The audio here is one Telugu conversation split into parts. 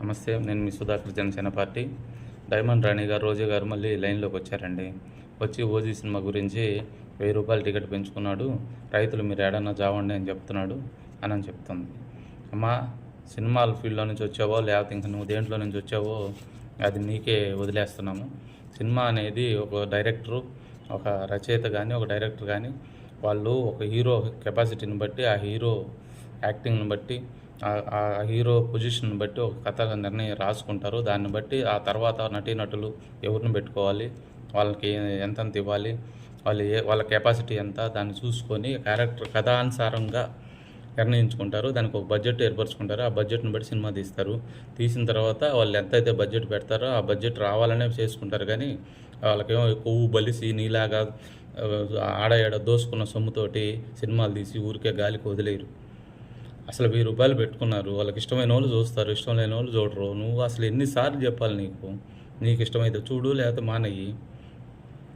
నమస్తే, నేను మీ సుధాకర్, జనసేన పార్టీ. డైమండ్ రాణి గారు, రోజా గారు మళ్ళీ లైన్లోకి వచ్చారండి. వచ్చి ఓజీ సినిమా గురించి ₹1000 టికెట్ పెంచుకున్నాడు, రైతులు మీరు ఏడన్నా జావండి అని చెప్తున్నాడు అని చెప్తుంది. అమ్మా, సినిమాల ఫీల్డ్లో నుంచి వచ్చావో లేకపోతే ఇంకా నువ్వు దేంట్లో నుంచి వచ్చావో అది నీకే వదిలేస్తున్నాము. సినిమా అనేది ఒక డైరెక్టరు, ఒక రచయిత కానీ, ఒక డైరెక్టర్ కానీ వాళ్ళు ఒక హీరో కెపాసిటీని బట్టి, ఆ హీరో యాక్టింగ్ని బట్టి, ఆ హీరో పొజిషన్ బట్టి ఒక కథ నిర్ణయం రాసుకుంటారు. దాన్ని బట్టి ఆ తర్వాత నటీనటులు ఎవరిని పెట్టుకోవాలి, వాళ్ళకి ఎంతెంత ఇవ్వాలి, వాళ్ళ కెపాసిటీ ఎంత, దాన్ని చూసుకొని క్యారెక్టర్ కథానుసారంగా నిర్ణయించుకుంటారు. దానికి ఒక బడ్జెట్ ఏర్పరచుకుంటారు. ఆ బడ్జెట్ని బట్టి సినిమా తీస్తారు. తీసిన తర్వాత వాళ్ళు ఎంతైతే బడ్జెట్ పెడతారో ఆ బడ్జెట్ రావాలనే చేసుకుంటారు. కానీ వాళ్ళకేమో కొవ్వు బలిసి నీలాగా ఆడ దోసుకున్న సొమ్ముతోటి సినిమాలు తీసి ఊరికే గాలికి వదిలేరు. అసలు ₹1000 పెట్టుకున్నారు. వాళ్ళకి ఇష్టమైన వాళ్ళు చూస్తారు, ఇష్టం లేని వాళ్ళు చూడరు. నువ్వు అసలు ఎన్నిసార్లు చెప్పాలి నీకు ఇష్టమైతే చూడు, లేకపోతే మానయ్యి.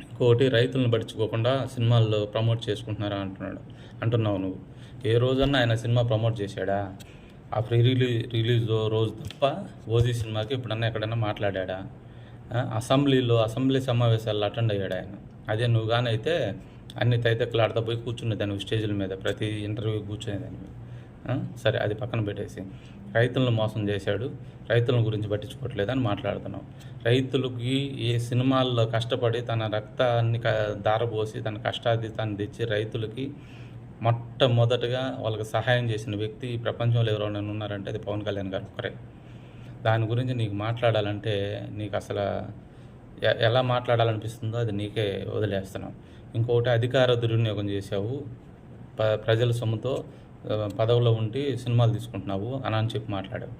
ఇంకోటి, రైతులను పట్టించుకోకుండా సినిమాల్లో ప్రమోట్ చేసుకుంటున్నారా అంటున్నావు నువ్వు. ఏ రోజన్నా ఆయన సినిమా ప్రమోట్ చేశాడా? ఆ రిలీజ్ రోజు తప్ప ఓజీ సినిమాకి ఎప్పుడన్నా ఎక్కడన్నా మాట్లాడా? అసెంబ్లీ సమావేశాల్లో అటెండ్ అయ్యాడు ఆయన. అదే నువ్వు కానీ అయితే అన్ని తైతెక్కలాడుతూ పోయి కూర్చునేదాన్ని స్టేజ్ల మీద, ప్రతి ఇంటర్వ్యూ కూర్చునేదాన్ని. సరే, అది పక్కన పెట్టేసి రైతులను మోసం చేశాడు, రైతుల గురించి పట్టించుకోవట్లేదని మాట్లాడుతున్నావు. రైతులకి ఈ సినిమాల్లో కష్టపడి తన రక్తాన్ని దారపోసి తన కష్టాతీతాన్ని తెచ్చి రైతులకి మొట్టమొదటగా వాళ్ళకి సహాయం చేసిన వ్యక్తి ఈ ప్రపంచంలో ఎవరైనా ఉన్నారంటే అది పవన్ కళ్యాణ్ గారు ఒక్కరే. దాని గురించి నీకు మాట్లాడాలంటే నీకు అసలు ఎలా మాట్లాడాలనిపిస్తుందో అది నీకే వదిలేస్తున్నావు. ఇంకొకటి, అధికార దుర్వినియోగం చేసావు, ప్రజల సొమ్ముతో పదవిలో ఉండి సినిమాలు తీసుకుంటున్నావు అని చెప్పి మాట్లాడావు.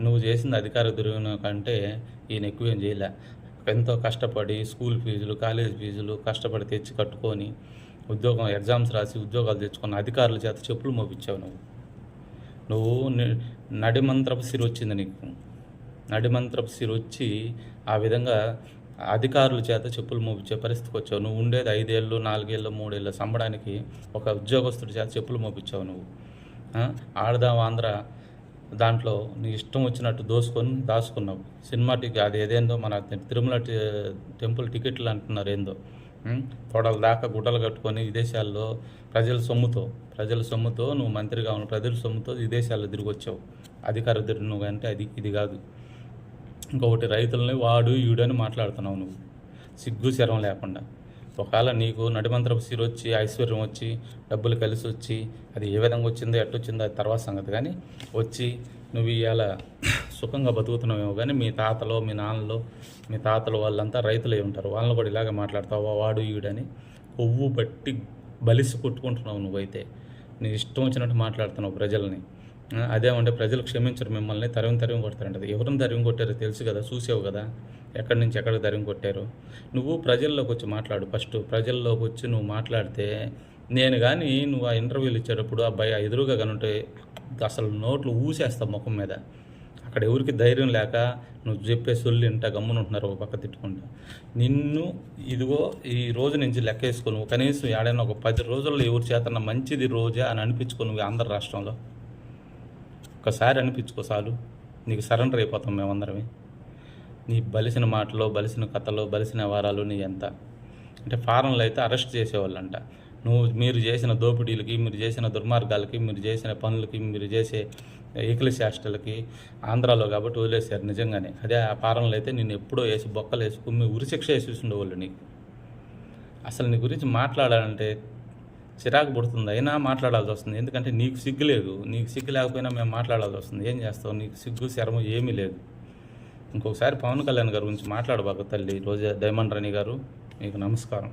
నువ్వు చేసింది అధికార దుర్వినియోగం కంటే ఈయన ఎక్కువేం చేయలే. ఎంతో కష్టపడి స్కూల్ ఫీజులు, కాలేజ్ ఫీజులు కష్టపడి తెచ్చి కట్టుకొని ఎగ్జామ్స్ రాసి ఉద్యోగాలు తెచ్చుకున్న అధికారుల చేత చెప్పులు మోపించావు. నువ్వు నడిమంత్రపు సిరి వచ్చింది నీకు. నడిమంత్రపు సిరి వచ్చి ఆ విధంగా అధికారుల చేత చెప్పులు మోపించే పరిస్థితికి వచ్చావు. నువ్వు ఉండేది 5 ఏళ్ళు, 4 ఏళ్ళు, 3 ఏళ్ళు సంబడానికి ఒక ఉద్యోగస్తుడి చేత చెప్పులు మోపించావు. నువ్వు ఆడదాం ఆంధ్ర దాంట్లో నీ ఇష్టం వచ్చినట్టు దాచుకున్నావు. సినిమాటిక్ అది ఏదేందో మన తిరుమల టెంపుల్ టికెట్లు అంటున్నారు ఏందో, తొడల దాకా గుడ్డలు కట్టుకొని విదేశాల్లో ప్రజల సొమ్ముతో నువ్వు మంత్రిగా ఉన్న ప్రజల సొమ్ముతో విదేశాల్లో తిరిగి వచ్చావు. అధికార నువ్వు అంటే ఇది కాదు. ఇంకొకటి, రైతులని వాడు ఈడని మాట్లాడుతున్నావు నువ్వు సిగ్గు శరం లేకుండా. ఒకవేళ నీకు నడిమంత్రపు సిరి వచ్చి, ఐశ్వర్యం వచ్చి, డబ్బులు కలిసి వచ్చి, అది ఏ విధంగా వచ్చిందో ఎట్టొచ్చిందో అది తర్వాత సంగతి. కానీ వచ్చి నువ్వు ఇవాళ సుఖంగా బతుకుతున్నావేమో, కానీ మీ తాతలో, మీ నాన్నలో, మీ తాతలు వాళ్ళంతా రైతులే ఉంటారు. వాళ్ళని కూడా ఇలాగ మాట్లాడతావు వాడు ఈడని. కొవ్వు బట్టి బలిసి కొట్టుకుంటున్నావు నువ్వైతే. నీ ఇష్టం వచ్చినట్టు మాట్లాడుతున్నావు ప్రజల్ని. అదేమంటే ప్రజలు క్షమించరు, మిమ్మల్ని తరిమి కొడతారంటది. ఎవరిని తరిమి కొట్టారో తెలుసు కదా, చూసావు కదా, ఎక్కడి నుంచి ఎక్కడికి తరిమి కొట్టారు. నువ్వు ప్రజల్లోకి వచ్చి మాట్లాడు. ఫస్ట్ ప్రజల్లోకి వచ్చి నువ్వు మాట్లాడితే, నేను కానీ నువ్వు ఆ ఇంటర్వ్యూలు ఇచ్చేటప్పుడు అబ్బాయి ఎదురుగా కనుంటే అసలు నోట్లు ఊసేస్తావు ముఖం మీద. అక్కడ ఎవరికి ధైర్యం లేక నువ్వు చెప్పే సొల్లు ఇంట గమ్మునుంటున్నారు, ఒక పక్క తిట్టుకుంటా. నిన్ను ఇదిగో ఈ రోజు నుంచి లెక్కేసుకో. నువ్వు కనీసం ఏడైనా ఒక 10 రోజుల్లో ఎవరి చేతన్నా మంచిది రోజా అని అనిపించుకో. నువ్వు ఆంధ్ర రాష్ట్రంలో ఒకసారి అనిపించుకో చాలు, నీకు సరెండర్ అయిపోతాం మేమందరమే. నీ బలిసిన మాటలు, బలిసిన కథలు, బలిసిన వారాలు నీ ఎంత అంటే ఫారెన్లో అయితే అరెస్ట్ చేసేవాళ్ళంట. మీరు చేసిన దోపిడీలకి, మీరు చేసిన దుర్మార్గాలకి, మీరు చేసిన పనులకి, మీరు చేసే ఈకలి చేష్టలకి ఆంధ్రాలో కాబట్టి వదిలేశారు నిజంగానే. అదే ఆ ఫారెన్లో అయితే నిన్ను ఎప్పుడో వేసి బొక్కలు వేసి కుమ్మి ఉరిశిక్ష వేసి ఉండేవాళ్ళు నీకు. అసలు నీ గురించి మాట్లాడాలంటే చిరాకు పుడుతుంది, అయినా మాట్లాడాల్సి వస్తుంది. ఎందుకంటే నీకు సిగ్గు లేదు. నీకు సిగ్గు లేకపోయినా మేము మాట్లాడాల్సి వస్తుంది. ఏం చేస్తావు? నీకు సిగ్గు శరము ఏమీ లేదు. ఇంకొకసారి పవన్ కళ్యాణ్ గారి గురించి మాట్లాడబాక తల్లి. రోజా డైమండ్ రాణి గారు, మీకు నమస్కారం.